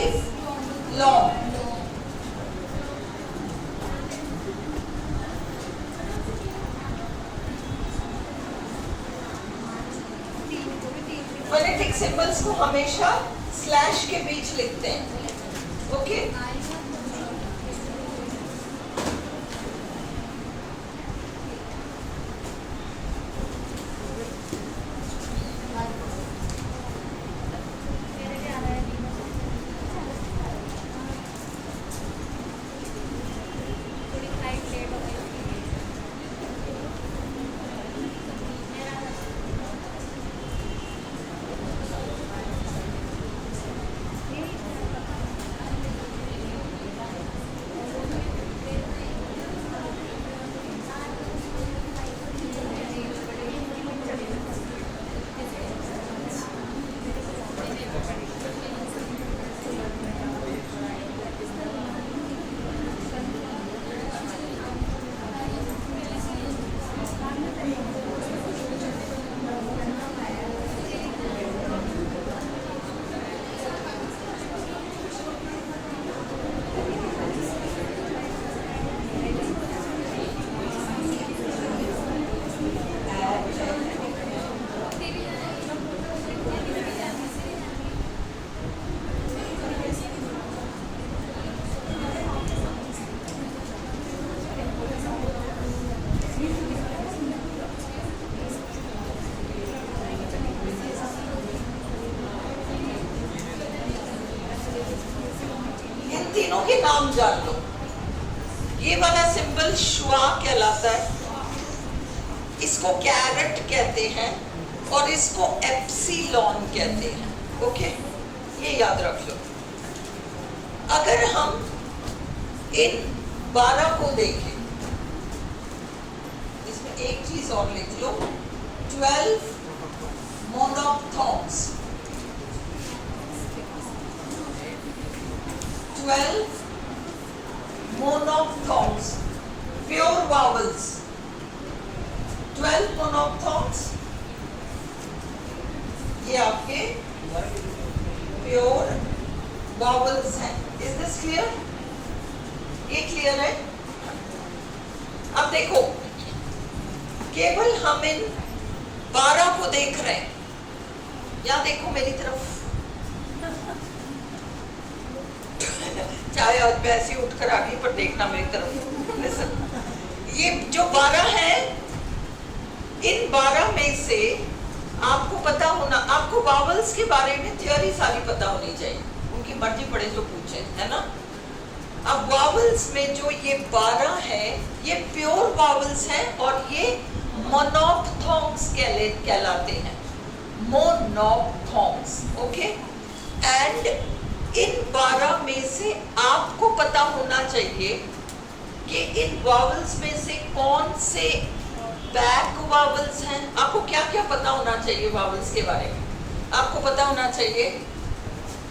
5 long. Phonetic symbols को हमेशा slash के बीच लिखते हैं, ओके? तीनों के नाम जान लो। ये वाला सिंबल शुआ कहलाता है, इसको कैरेट कहते हैं और इसको एप्सिलॉन कहते हैं, ओके? ये याद रख लो। अगर हम इन 12 को देखें, इसमें एक चीज और लिख लो, 12 मोनोप्थॉन्ग्स, 12 monophthongs, pure vowels, 12 monophthongs, ये आपके pure vowels हैं। Is this clear? ये clear है? अब देखो, केवल हम इन 12 को देख रहे हैं। यहाँ देखो मेरी तरफ, चाहे आज वैसे उठकर आ गई पर देखना मेरी तरफ। Listen, ये जो 12 है, इन 12 में से आपको पता होना, आपको वावल्स के बारे में थ्योरी सारी पता होनी चाहिए, उनकी मर्जी पड़े जो पूछे, है ना? अब वावल्स में जो ये 12 है, ये प्योर वावल्स हैं और ये मोनोप्थॉन्ग्स कहलाते हैं, मोनोप्थॉन्ग्स, ओके? एंड इन 12 में से आपको पता होना चाहिए कि इन वावल्स में से कौन से बैक वावल्स हैं। आपको क्या क्या पता होना चाहिए वावल्स के बारे में? आपको पता होना चाहिए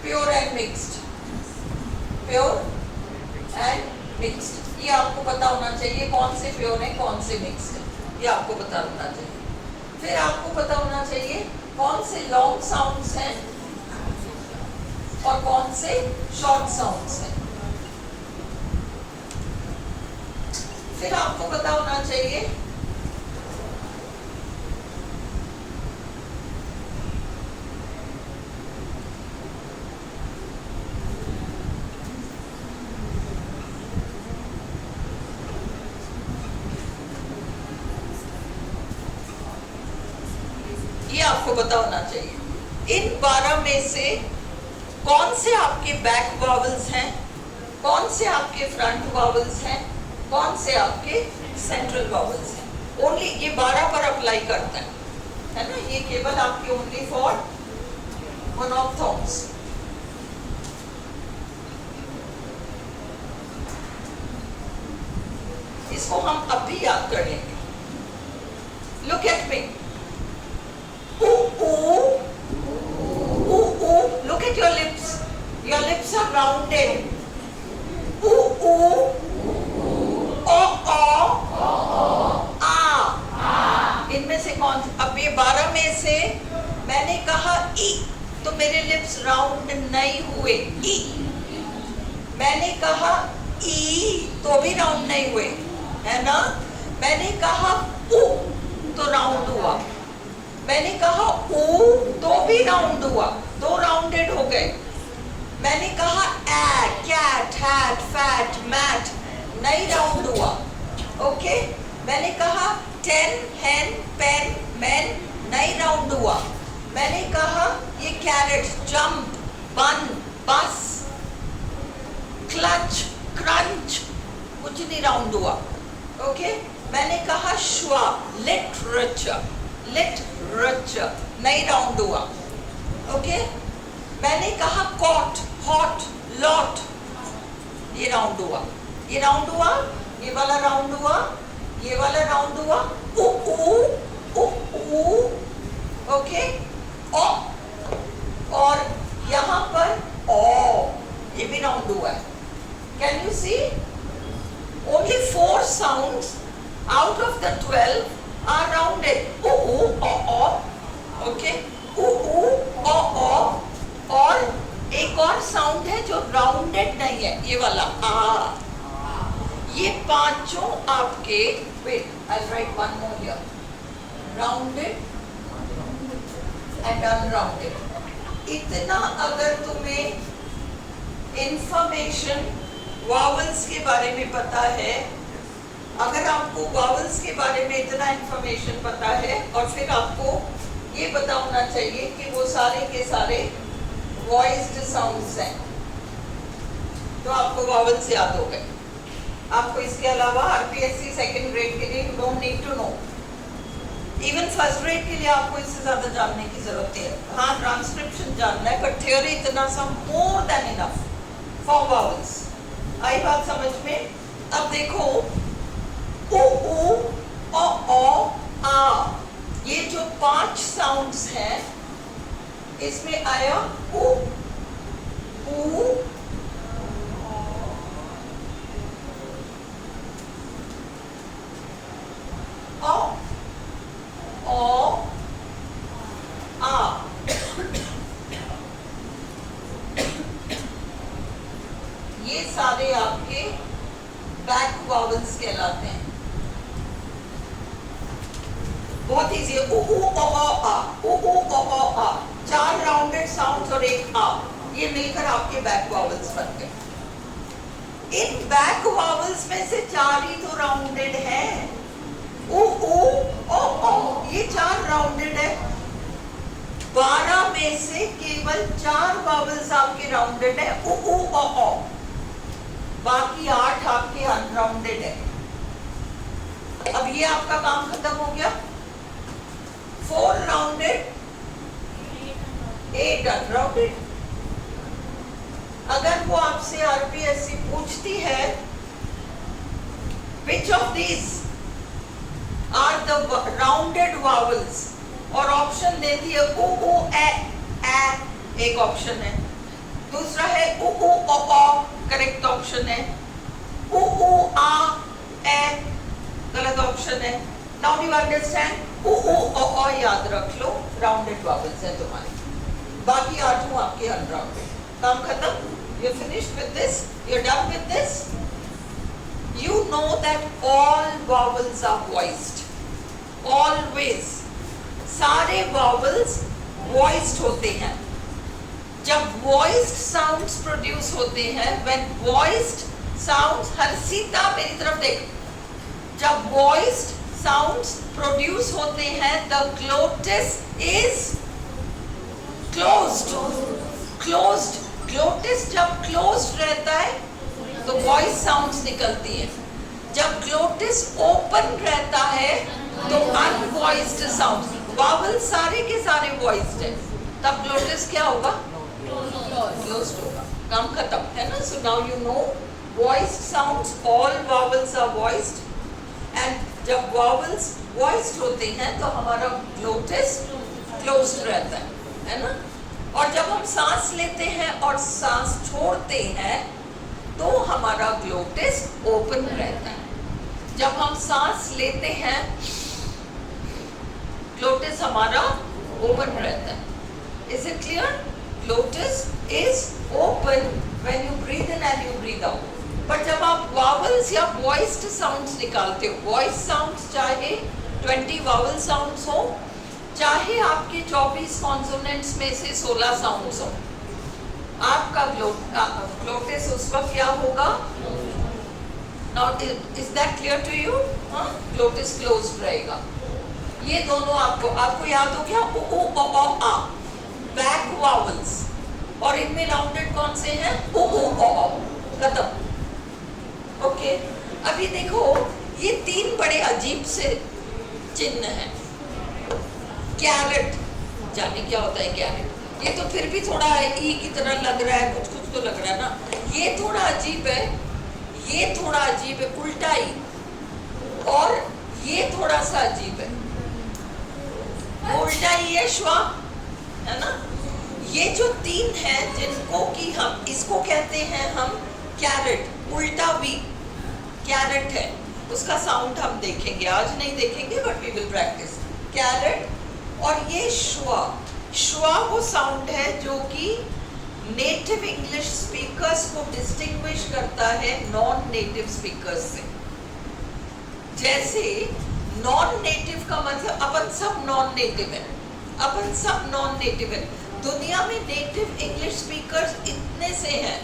pure and mixed, pure and mixed, ये आपको पता होना चाहिए कौन से प्योर है कौन से मिक्स्ड है, ये आपको पता होना चाहिए। फिर आपको पता होना चाहिए कौन से लॉन्ग साउंड्स हैं और कौन से शॉर्ट साउंड्स हैं। फिर आपको पता होना चाहिए ये आपको पता होना चाहिए इन 12 में से कौन से आपके बैक वावल्स हैं, कौन से आपके फ्रंट वावल्स हैं, कौन से आपके सेंट्रल वावल्स हैं। ओनली ये 12 पर अप्लाई करता है ना? ये केवल आपके ओनली फॉर मोनोप्थॉन्ग्स। इसको हम अब भी याद कर लेंगे। Look at me, look at your lips are rounded. इनमें से कौन, अब ये 12 में से मैंने कहा ई, तो मेरे लिप्स राउंड नहीं हुए। ई, मैंने कहा ई तो भी राउंड नहीं हुए, है ना। मैंने कहा उ तो राउंड हुआ, मैंने कहा ऊ तो भी राउंड हुआ, दो राउंडेड हो गए। मैंने कहा ए, कैट, हैट, फैट, मैट, नहीं राउंड हुआ। ओके, मैंने कहा 10, hen, pen, men, नहीं राउंड हुआ। मैंने कहा ये कैरेट, जंप, बन, बस, क्लच, क्रंच, कुछ नहीं राउंड हुआ। ओके, मैंने कहा श्वा, लिटरेचर, लिटरेचर, नहीं राउंड हुआ। ओके, मैंने कहा कॉट, हॉट, लॉट, ये राउंड हुआ, ये राउंड हुआ, ये वाला राउंड हुआ, ये वाला राउंड हुआ। उ ऊ, उ ऊ, ओके, ओ, और यहाँ पर ओ, ये भी राउंड हुआ है। Can you see? Only 4 sounds out of the 12 are rounded. U, u, o, o. Okay? U, u, o, o. और एक और साउंड है जो राउंडेड नहीं है, ये वाला आ। ये पांचों आपके, wait, I'll write one more here. Rounded and unrounded. इतना अगर तुम्हें इंफॉर्मेशन वावल्स के बारे में पता है, अगर आपको वावल्स के बारे में इतना इंफॉर्मेशन पता है और फिर आपको ये पता होना चाहिए कि वो सारे के सारे वॉइस्ड साउंड्स हैं, तो आपको वावल्स याद हो गए। आपको इसके अलावा आरपीएससी सेकंड ग्रेड के लिए you don't need to know, even first grade के लिए आपको इससे ज्यादा जानने की जरूरत है। हाँ, ट्रांसक्रिप्शन जानना है, बट थ्योरी इतना सा more than enough for vowels. आई बात समझ में? अब देखो, उ ऊ, ओ ओ, आ, ये जो 5 साउंड्स हैं, इसमें आया उ, ऊ, ओ, आ। ये सारे आपके बैक वॉवल्स कहलाते हैं। बहुत इजी है। उ ऊ ओ ओ आ, उ ऊ ओ ओ आ, 4 राउंडेड साउंड्स और एक आ, ये मिलकर आपके बैक वॉवल्स बन गए। इन बैक वॉवल्स में से 4 ही तो राउंडेड हैं। उ ऊ ओ ओ, ये 4 राउंडेड है। 12 में से केवल 4 वॉवल्स आपके राउंडेड है, उ ऊ ओ ओ, बाकी 8 आपके अनराउंडेड है। अब ये आपका काम खत्म हो गया। 4 राउंडेड, 8 अनराउंडेड। अगर वो आपसे आरपीएससी पूछती है which of these are the rounded vowels, और ऑप्शन देती है उ ऊ ए, एक ऑप्शन है। दूसरा है उ ऊ ओ ओ, करेक्ट ऑप्शन है। उ ऊ आ, ए, गलत ऑप्शन है। नाउ यू अंडरस्टैंड, उ ऊ ओ ओ याद रख लो, राउंडेड वॉवल्स हैं तुम्हारे, बाकी 8 आपके अनराउंडेड। काम खत्म। You finished with this, you are done with this. You know that all vowels are voiced, always. सारे वॉवल्स वॉइस्ड होते हैं। जब वॉइस्ड साउंड्स प्रोड्यूस होते हैं, व्हेन वॉइस्ड साउंड्स, हर्षिता मेरी तरफ देख, जब वॉइस्ड साउंड्स प्रोड्यूस होते हैं, the glottis is closed, closed. Glottis जब क्लोज्ड रहता है तो वॉइस साउंड्स निकलती है। जब ग्लोटिस ओपन रहता है तो अनवॉइस्ड साउंड्स, वावल सारे के सारे वॉइस्ड है, तब ग्लोटिस क्या होगा? क्लोज्ड होगा। काम खत्म है ना। So now you know voiced sounds, all vowels are voiced, and जब वावल्स वॉइस्ड होते हैं तो हमारा ग्लोटिस क्लोज्ड रहता है ना। और जब हम सांस लेते हैं और सांस छोड़ते हैं तो हमारा ग्लोटिस ओपन रहता है। जब हम सांस लेते हैं ग्लोटिस हमारा ओपन रहता है। Is it clear? Glottis is open when you breathe in and you breathe out. पर जब आप वावल्स या वॉइस्ड साउंड्स निकालते हो, वॉइस साउंड्स चाहे 20 वावल साउंड्स हो, चाहे आपके 24 कॉन्सोनेंट्स में से 16 साउंड्स हो, आपका ग्लोटिस उस वक्त क्या होगा? Now is that clear to you? Glottis closed रहेगा। ये दोनों आपको याद हो गया? ओ ओ आ बैक वावल्स, और इनमें राउंडेड कौन से हैं? ओ ओ खत्म। ओके, अभी देखो ये 3 बड़े अजीब से चिन्ह हैं। कैरेट, जाने क्या होता है कैरेट? ये तो फिर भी थोड़ा ई की तरह लग रहा है, कुछ कुछ तो लग रहा है ना। ये थोड़ा अजीब है, ये थोड़ा अजीब है, उल्टा ई, और ये थोड़ा सा अजीब है, उल्टा ई है, श्वा, है ना। ये जो 3 हैं जिनको कि हम इसको कहते हैं हम कैरेट, उल्टा वी कैरेट है। उसका साउंड हम देखेंगे, आज नहीं देखेंगे but we will practice. Caret और ये श्वा, श्वा वो साउंड है जो कि नेटिव इंग्लिश स्पीकर्स को डिस्टिंग्विश करता है नॉन नेटिव स्पीकर्स से। जैसे नॉन नेटिव का मतलब अपन सब नॉन नेटिव है, अपन सब नॉन नेटिव है। दुनिया में नेटिव इंग्लिश स्पीकर्स इतने से हैं,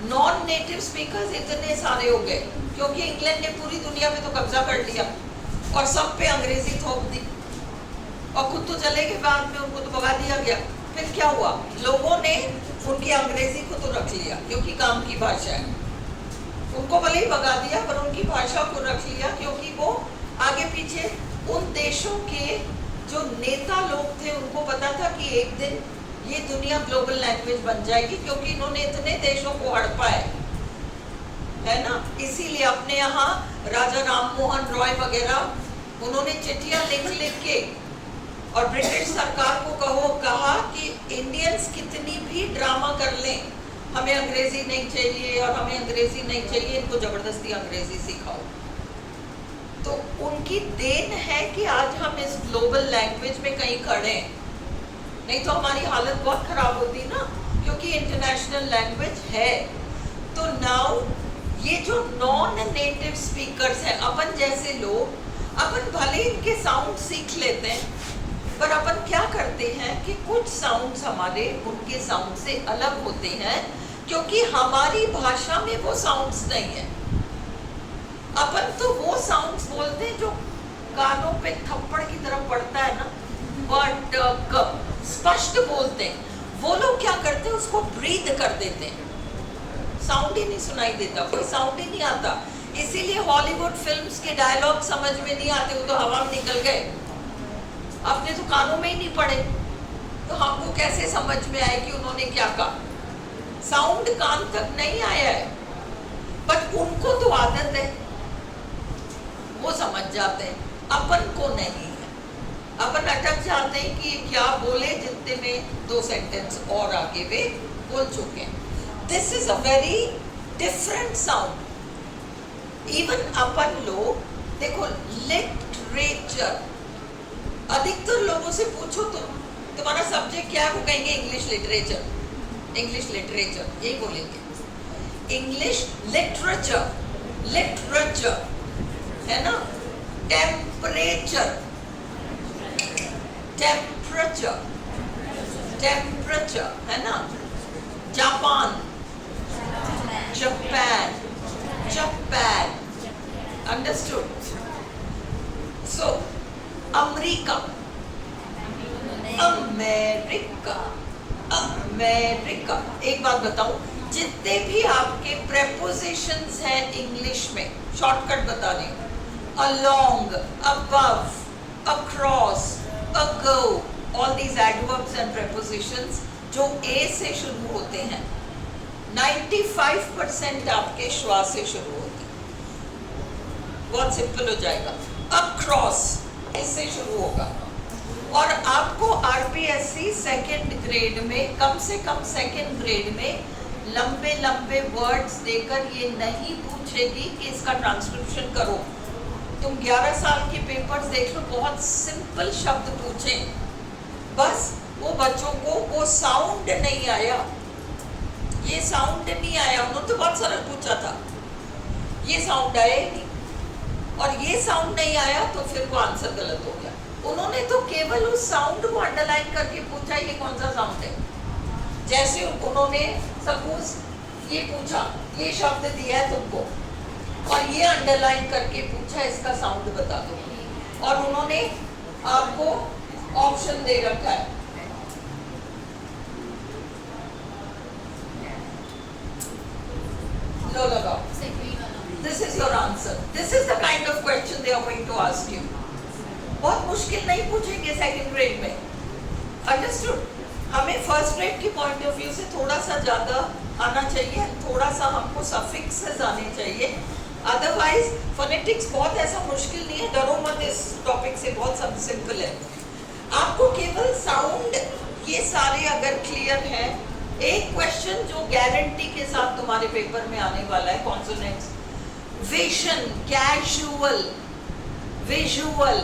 नॉन नेटिव स्पीकर्स इतने सारे हो गए क्योंकि इंग्लैंड ने पूरी दुनिया में तो कब्जा कर लिया और सब पे अंग्रेजी थोप दी, और खुद तो चले गए, बाद में उनको तो भगा दिया गया। फिर क्या हुआ? लोगों ने उनकी अंग्रेजी को तो रख लिया क्योंकि काम की भाषा है, उनको भले ही भगा दिया पर उनकी भाषा को रख लिया क्योंकि वो आगे पीछे उन देशों के जो नेता लोग थे उनको पता था कि एक दिन ये दुनिया ग्लोबल लैंग्वेज बन जाएगी, क्योंकि इन्होंने इतने देशों को हड़पा है ना। इसीलिए अपने यहाँ राजा राम मोहन रॉय वगैरह उन्होंने चिट्ठियां लिख के और ब्रिटिश सरकार को कहा कि इंडियंस कितनी भी ड्रामा कर लें, हमें अंग्रेजी नहीं चाहिए और हमें अंग्रेजी नहीं चाहिए, इनको जबरदस्ती अंग्रेजी सिखाओ। तो उनकी देन है कि आज हम इस ग्लोबल लैंग्वेज में कहीं खड़े हैं, नहीं तो हमारी हालत बहुत खराब होती ना, क्योंकि इंटरनेशनल लैंग्वेज है। तो नाउ ये जो नॉन नेटिव स्पीकर्स हैं, अपन जैसे लोग, अपन भले इनके साउंड सीख लेते हैं पर अपन क्या करते हैं कि कुछ साउंड्स हमारे उनके साउंड से अलग होते हैं क्योंकि हमारी भाषा में वो साउंड्स नहीं है। अपन तो वो साउंड्स बोलते हैं जो कानों पे थप्पड़ की तरह पड़ता है ना, बट स्पष्ट बोलते हैं। वो लोग क्या करते हैं, उसको ब्रीथ कर देते हैं, साउंड ही नहीं सुनाई देता, कोई साउंड ही नहीं आता। इसीलिए हॉलीवुड फिल्म्स के डायलॉग समझ में नहीं आते, वो तो हवा में निकल गए, अपने तो कानों में ही नहीं पड़े, तो हमको कैसे समझ में आए कि उन्होंने क्या कहा? साउंड कान तक नहीं आया है, बट उनको तो आदत है, वो समझ जाते हैं, अपन को नहीं है। अपन अटक जाते हैं कि क्या बोले, जितने में 2 सेंटेंस और आगे वे बोल चुके हैं। This is a very different sound. Even अपन लोग देखो, लिटरेचर, अधिकतर लोगों से पूछो तो तुम्हारा सब्जेक्ट क्या है, वो कहेंगे इंग्लिश लिटरेचर, इंग्लिश लिटरेचर, यही बोलेंगे। इंग्लिश लिटरेचर, लिटरेचर है ना। टेम्परेचर, टेम्परेचर, टेम्परेचर है ना। Japan, Japan, Japan, understood. So America, America, America. एक बात बताऊं, जितने भी आपके प्रेपोजिशंस हैं इंग्लिश में, शॉर्टकट बता रही हूँ, along, above, across, ago, all these adverbs and prepositions जो a से शुरू होते हैं, 95% आपके श्वा से शुरू होते हैं। बहुत सिंपल हो जाएगा। across इससे शुरू होगा। और आपको आरपीएससी सेकेंड ग्रेड में, कम से कम सेकेंड ग्रेड में, लंबे लंबे वर्ड्स देकर ये नहीं पूछेगी कि इसका ट्रांसक्रिप्शन करो। तुम 11 साल के पेपर्स देख लो, बहुत सिंपल शब्द पूछें, बस वो बच्चों को वो साउंड नहीं आया, ये साउंड नहीं आया। उन्होंने तो बहुत सरल पूछा था, ये साउंड आया ही नहीं, और ये साउंड नहीं आया तो फिर वो आंसर गलत हो गया। उन्होंने तो केवल उस साउंड को अंडरलाइन करके पूछा ये कौन सा साउंड है। जैसे उन्होंने सपोज ये पूछा, ये शब्द दिया है तुमको और ये अंडरलाइन करके पूछा इसका साउंड बता दो, और उन्होंने आपको ऑप्शन दे रखा है। लो लगाओ, this is your answer, this is the kind of question they are going to ask you. बहुत मुश्किल नहीं पूछेंगे सेकंड ग्रेड में, अंडरस्टूड। हमें फर्स्ट ग्रेड की पॉइंट ऑफ व्यू से थोड़ा सा ज्यादा आना चाहिए, थोड़ा सा हमको सफिक्सेस आने चाहिए, अदरवाइज फोनेटिक्स बहुत ऐसा मुश्किल नहीं है। डरो मत इस टॉपिक से, बहुत सब सिंपल है। आपको केवल साउंड ये सारे अगर क्लियर है, एक क्वेश्चन जो गारंटी के साथ तुम्हारे पेपर में आने वाला है, consonants, vision, casual, visual,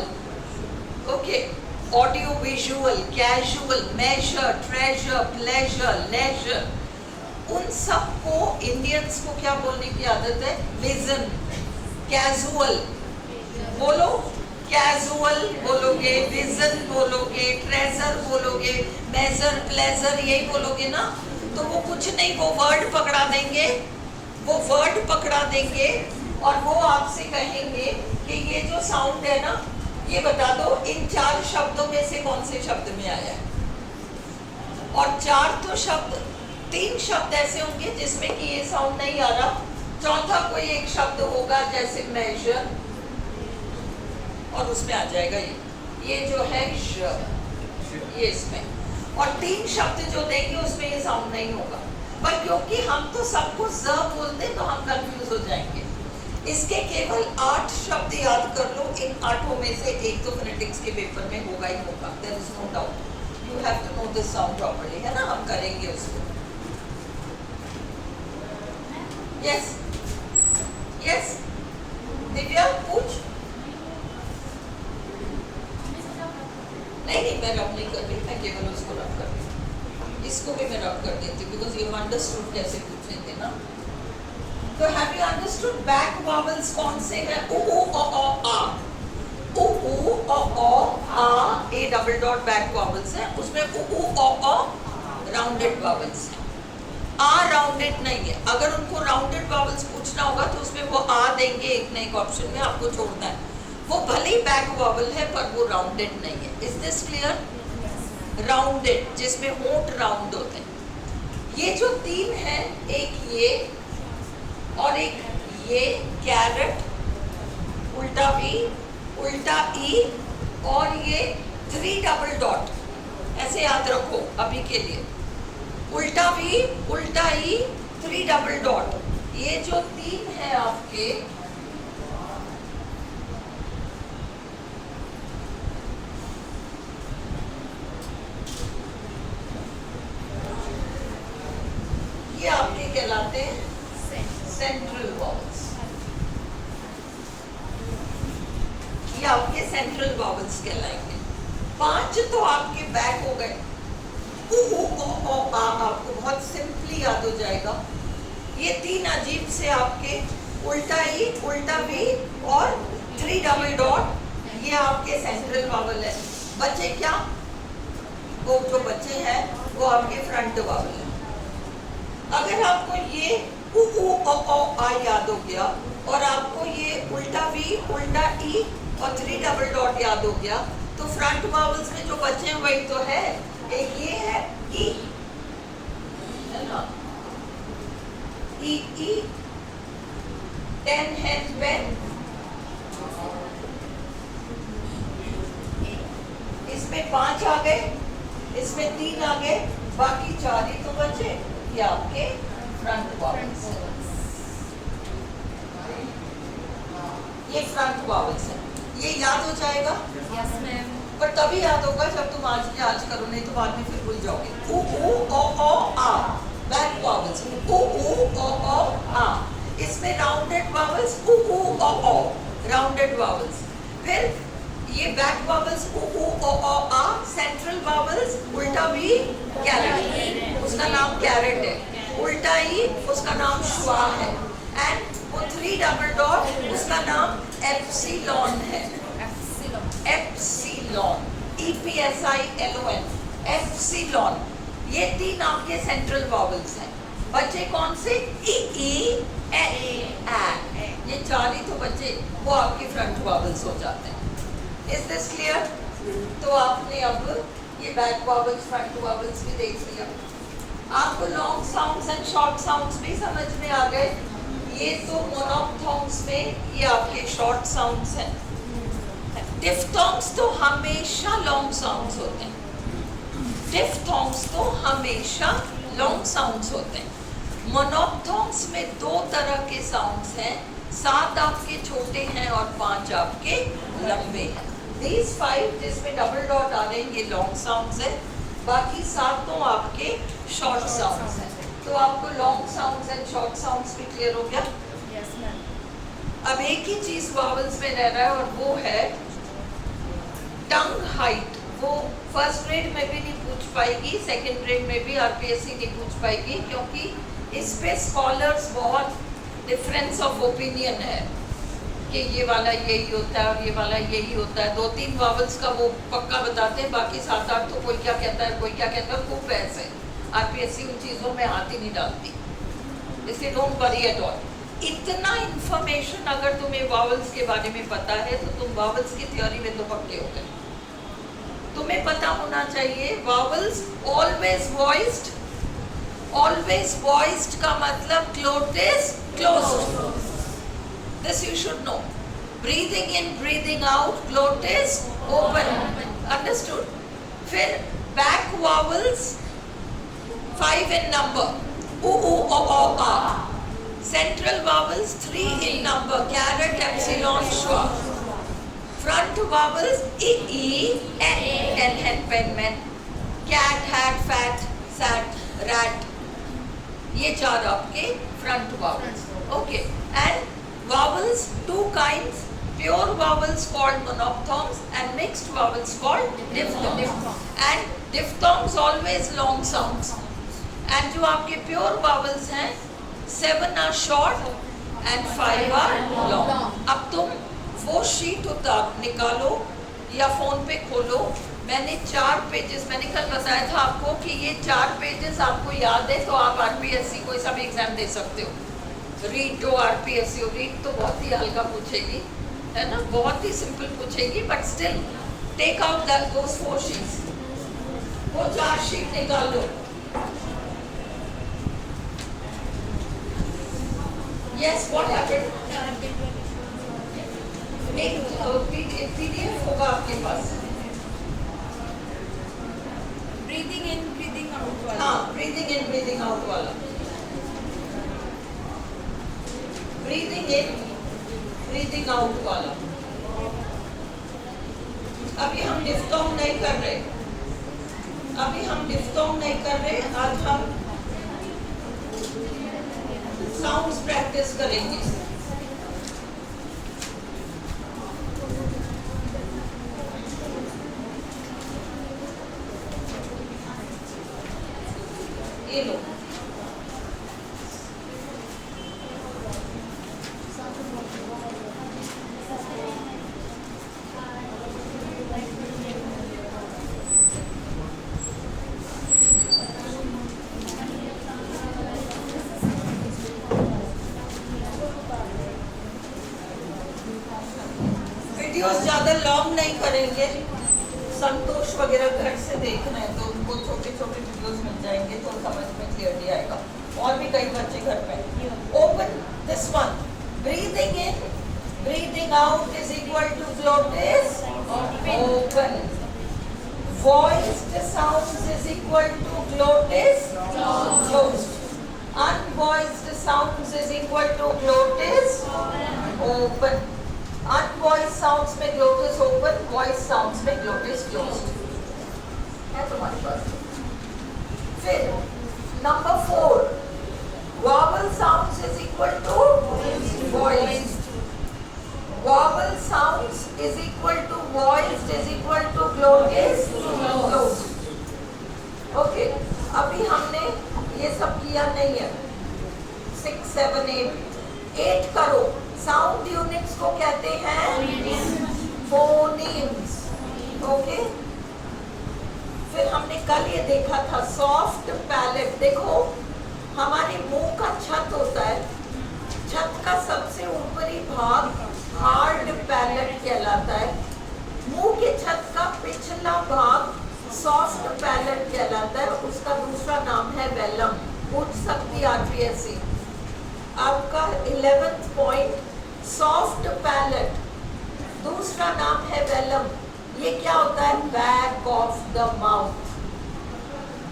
okay, audio visual, casual, major, treasure, pleasure, leisure, उन सबको इंडियंस को क्या बोलने की आदत है? विजन। कैजुअल बोलो, कैजुअल बोलोगे, विजन बोलोगे, ट्रेजर बोलोगे, मेजर, प्लेजर, यही बोलोगे ना। तो वो कुछ नहीं, वो वर्ड पकड़ा देंगे, वो वर्ड पकड़ा देंगे और वो आपसे कहेंगे कि ये जो साउंड है ना, ये बता दो इन 4 शब्दों में से कौन से शब्द में आया है। और 4 तो शब्द, 3 शब्द ऐसे होंगे जिसमें कि ये साउंड नहीं आ रहा, चौथा कोई एक शब्द होगा जैसे मेजर, और उसमें आ जाएगा ये जो है श, ये इसमें, और 3 शब्द जो देंगे उसमें ये साउंड नहीं होगा। पर क्योंकि हम तो सबको ज बोलते तो हम कंफ्यूज हो जाएंगे। इसके केवल 8 शब्द याद कर लो, इन 8 में से एक तो फोनेटिक्स के पेपर में होगा ही होगा, there is no doubt. You have to know this sound properly, है ना, हम करेंगे उसको। यस यस दिव्या पूछ। नहीं, मैं रब नहीं कर रही, मैं केवल उसको रब कर रही हूँ। इसको भी मैं रब कर देती हूँ बिकॉज यू अंडरस्टूड कैसे पूछे थे ना। तो have you understood back vowels कौन से हैं? उ उ अ अ आ, उ उ अ अ आ, ए डबल डॉट बैक वॉवल्स है, उसमें उ उ अ अ राउंडेड वॉवल्स है। आ राउंडेड नहीं है, अगर उनको राउंडेड वॉवल्स पूछना होगा तो उसमें वो आ देंगे एक ना एक ऑप्शन में, आपको छोड़ना है। वो भले ही बैक वॉवल है पर वो राउंडेड नहीं है। Is this clear? राउंडेड जिसमें होंठ राउंड होते हैं। ये जो 3 हैं, एक ये और एक ये, कैरेट, उल्टा वी, उल्टा ई, और ये 3 डबल डॉट, ऐसे याद रखो अभी के लिए। उल्टा वी, उल्टा ई, 3 डबल डॉट, ये जो 3 है आपके, ये आपके कहलाते हैं सेंट्रल वॉवल्स। ये आपके सेंट्रल वॉवल्स कहलाएंगे। 5 तो आपके बैक हो गए। उ उ ओ ओ आ आपको बहुत सिंपली याद हो जाएगा। ये 3 अजीब से आपके उल्टा ई, उल्टा वी और 3 डबल डॉट, ये आपके सेंट्रल वॉवल है। बचे क्या? वो जो बचे हैं वो आपके फ्रंट वॉवल है। अगर आपको ये उ उ ओ ओ आ याद हो गया और आपको ये उल्टा वी, उल्टा ई और 3 डबल डॉट याद हो गया, तो फ्रंट वॉवल्स में जो बचे हैं वही तो है। एक ये है ई, है ना, ई ई, 10 hen pen, इसमें 5 आ गए, इसमें 3 आ गए, बाकी 4 ही तो बचे। ये आपके फ्रंट वॉवल्स है, ये फ्रंट वॉवल्स है। ये याद हो जाएगा? Yes ma'am. पर तभी याद होगा जब तुम आज के आज करो, नहीं तो बाद में फिर भूल जाओगे। उ उ ओ ओ आ, बैक वॉवल्स, उ उ ओ ओ आ। इसमें राउंडेड वॉवल्स, उ उ ओ ओ, राउंडेड वॉवल्स। फिर ये बैक वावल्स उ ओ आ, सेंट्रल वावल्स उल्टा वी कैरेट, उसका नाम कैरेट है, उल्टा ई उसका नाम श्वा है, एंड वो 3 डबल डॉट उसका नाम एप्सिलॉन है, एप्सिलॉन, EPSILON, एप्सिलॉन। ये 3 आपके सेंट्रल वावल्स हैं। बच्चे कौन से? ई ए, ये 4 ही तो बच्चे वो आपके फ्रंट वावल्स हो जाते हैं। Is this clear? तो आपने अब ये बैक वावल्स फ्रंट वावल्स भी देख लिया। आपको long sounds and short sounds भी समझ में आ गए। ये तो मोनोप्थोंग्स में ये आपके शॉर्ट साउंड्स हैं। डिफ्थोंग्स तो हमेशा लॉन्ग साउंड्स होते हैं, डिफ्थोंग्स तो हमेशा लॉन्ग साउंड्स होते हैं। मोनोप्थोंग्स में 2 तरह के साउंड्स हैं, 7 आपके छोटे हैं और 5 आपके लंबे हैं। These 5 जिसमें डबल डॉट आ रहे हैं ये लॉन्ग साउंड्स हैं, बाकी 7 तो आपके शॉर्ट साउंड्स हैं। तो आपको long sounds and short sounds भी क्लियर हो गया? Yes, ma'am. अब एक ही चीज वावल्स में रह रहा है और वो है टंग हाइट। वो फर्स्ट ग्रेड में भी नहीं पूछ पाएगी, सेकंड ग्रेड में भी आरपीएससी नहीं पूछ पाएगी, क्योंकि इस पे स्कॉलर्स बहुत डिफरेंस ऑफ ओपिनियन है कि ये वाला यही होता है और ये वाला यही होता है। 2-3 वावल्स का वो पक्का बताते हैं, बाकी 7-8 तो कोई क्या कहता है कोई क्या कहता है, खूब बहस है। आरपीएससी उन चीज़ों में हाथ ही नहीं डालती, इसलिए डोंट वरी एट ऑल। इतना इंफॉर्मेशन अगर तुम्हें वावल्स के बारे में पता है तो तुम वावल्स की थ्योरी में तो पक्के हो गए। तुम्हें पता होना चाहिए vowels always voiced, always voiced का मतलब glottis closed, this you should know. Breathing in breathing out glottis open, understood? फिर back vowels 5 in number, u o a, central vowels 3 in number, carrot, epsilon, schwa. Front vowels e, n, hen, pen, men, cat, hat, fat, sat, rat. ये 4 आपके front vowels. Okay. And vowels 2 kinds, pure vowels called monophthongs and mixed vowels called diphthongs. And diphthongs always long sounds. And जो आपके pure vowels हैं 7 are short and 5 are long. अब तुम वो sheet उतार निकालो या फोन पे खोलो। मैंने 4 पेजेस, मैंने कल बताया था आपको कि ये 4 पेजेस आपको याद है तो आप आरपीएससी कोई सा भी एग्जाम दे सकते हो। रीड तो आरपीएससी हो, रीड तो बहुत ही हल्का पूछेगी, है ना, बहुत ही सिंपल पूछेगी, but still take out those 4 sheets, वो 4 शीट निकाल लो। Yes, what happened? एक PDF होगा आपके पास। Breathing in, breathing out वाला। हाँ, breathing in, breathing out वाला। Breathing in, breathing out वाला। अभी हम डिफ्थोंग नहीं कर रहे, अभी हम डिफ्थोंग नहीं कर रहे, आज हम साउंड्स प्रैक्टिस करेंगे। ये लो, वीडियोस ज्यादा लॉन्ग नहीं करेंगे। संतोष वगैरह घर से देखना है तो उनको छोटे छोटे वीडियोस मिल जाएंगे तो समझ में क्लियरली आएगा। और भी कई बच्चे घर पे। Open this one, breathing in breathing out is equal to glottis open, voiced sounds is equal to glottis closed, unvoiced sounds is equal to glottis open. Unvoiced sounds में ग्लोटिस ओपन, वॉइस साउंड्स में glottis closed है तुम्हारे पास। फिर number 4, vowel sounds is equal to voiced, vowel sounds is equal to voiced glottis closed. Okay, अभी हमने ये सब किया नहीं है. 6, 7, 8 करो. साउंड यूनिट्स को कहते हैं फोनीम्स. ओके, फिर हमने कल ये देखा था सॉफ्ट पैलेट. देखो हमारे मुंह का छत होता है, छत का सबसे ऊपरी भाग हार्ड पैलेट कहलाता है. मुंह के छत का पिछला भाग सॉफ्ट पैलेट कहलाता है. उसका दूसरा नाम है वेलम. पूछ सकती आरपीएससी. आपका 11th पॉइंट सॉफ्ट पैलेट, दूसरा नाम है वेलम. ये क्या होता है? Back of the mouth.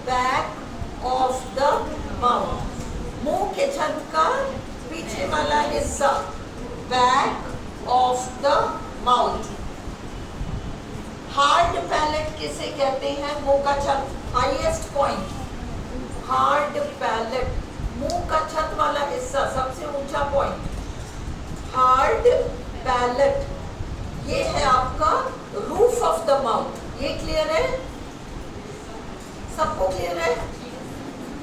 Back of the mouth, मुंह के छत का पीछे वाला हिस्सा, back of the mouth. Hard palate किसे कहते हैं? मुंह का छत. हाईएस्ट पॉइंट हार्ड पैलेट, मुंह का छत वाला हिस्सा, सबसे ऊंचा पॉइंट हार्ड पैलेट. ये है आपका रूफ ऑफ द माउथ. ये क्लियर है? सबको क्लियर है?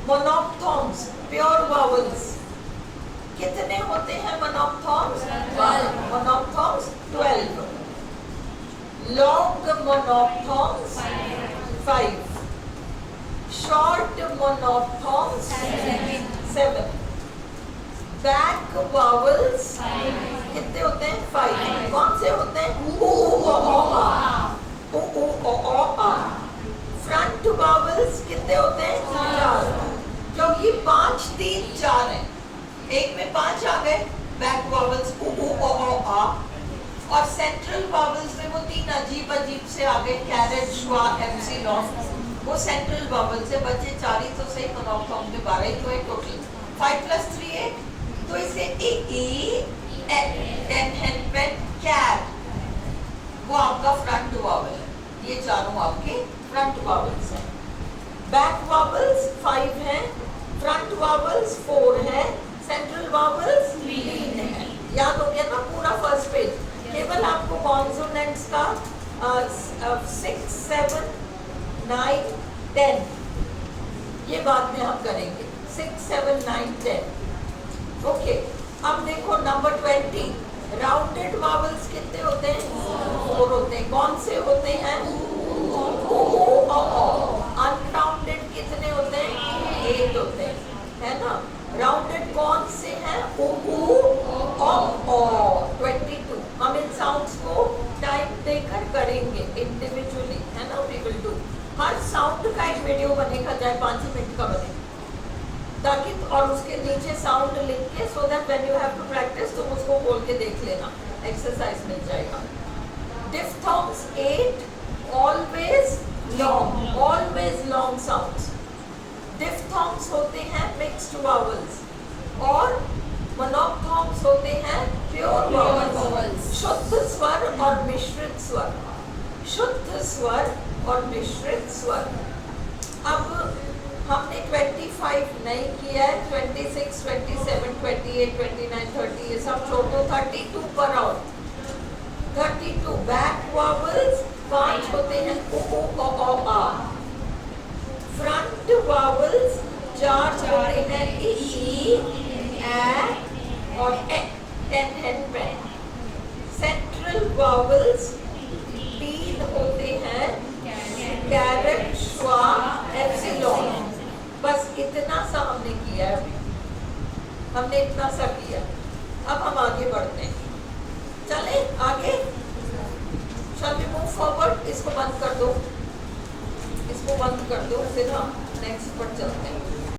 मोनोप्थॉन्स, प्योर वावल्स कितने होते हैं? मोनोप्थॉन्स 12. मोनोप्थॉन्स 12. लॉन्ग मोनोप्थॉन्स 5. शॉर्ट मोनोप्थॉन्स 7. बैक वावल्स कितने होते हैं? 5. कौन से होते हैं? ऊ ओ आ. ऊ ओ आ. फ्रंट वावल्स कितने होते हैं? 4. क्योंकि 5, 3, 4 है. एक में 5 आ गए. बैक वावल्स ऊ ओ आ. और सेंट्रल वावल्स में वो 3 अजीब अजीब से आ गए. कैरेट, श्वा, एप्सिलॉन, वो सेंट्रल वावल्स है. बच्चे 4 ही तो सही. मोनोप्थॉन्स में 12 ही तो है टोटल. 5 + 3 8. तो इसे E N hen pen cat, वो आपका फ्रंट वावल है. ये चारों आपके फ्रंट वावल्स हैं. बैक वावल्स 5 हैं, फ्रंट वावल्स 4 हैं, सेंट्रल वावल्स 3 हैं. याद हो गया ना पूरा फर्स्ट पेज? केवल आपको कॉन्सोनेंट्स का 6, 7, 9, 10 ये बाद में हम करेंगे. 6, 7, 9, 10. ओके, अब देखो नंबर 20. राउंडेड वावल्स कितने होते हैं? 4 होते हैं. कौन से होते हैं? अनराउंडेड कितने होते हैं? 8 होते हैं, है ना. राउंडेड कौन से हैं? 22. हम इन साउंड्स को टाइम देकर करेंगे इंडिविजुअली, है ना. We will do. हर साउंड का एक वीडियो बनेगा, चाहे 5 मिनट का बने, ताकि और उसके नीचे साउंड लिख के, so that when you have to practice तुम उसको बोल के देख लेना. एक्सरसाइज मिल जाएगा. Diphthongs 8. Always long, always long sounds. Diphthongs होते हैं मिक्स्ड वावल्स और मोनोप्थॉन्ग्स होते हैं प्योर वावल्स. शुद्ध स्वर और मिश्रित स्वर. शुद्ध स्वर और मिश्रित स्वर. अब हमने 25 नहीं किया है. 26, 27, 28, 29, 30 ये सब छोड़ दो. 32 पर आओ. 32 बैक वावल्स 5 होते हैं. ओ आ. फ्रंट वावल्स 4 होते हैं. ई, ए और ए. 10 हेड पेन. सेंट्रल वावल्स 3 होते हैं. Caret, schwa, epsilon. बस इतना सा हमने किया है. अभी हमने इतना सा किया. अब हम आगे बढ़ते हैं. चले आगे. Shall we move forward? इसको बंद कर दो, इसको बंद कर दो, फिर हम नेक्स्ट पर चलते हैं.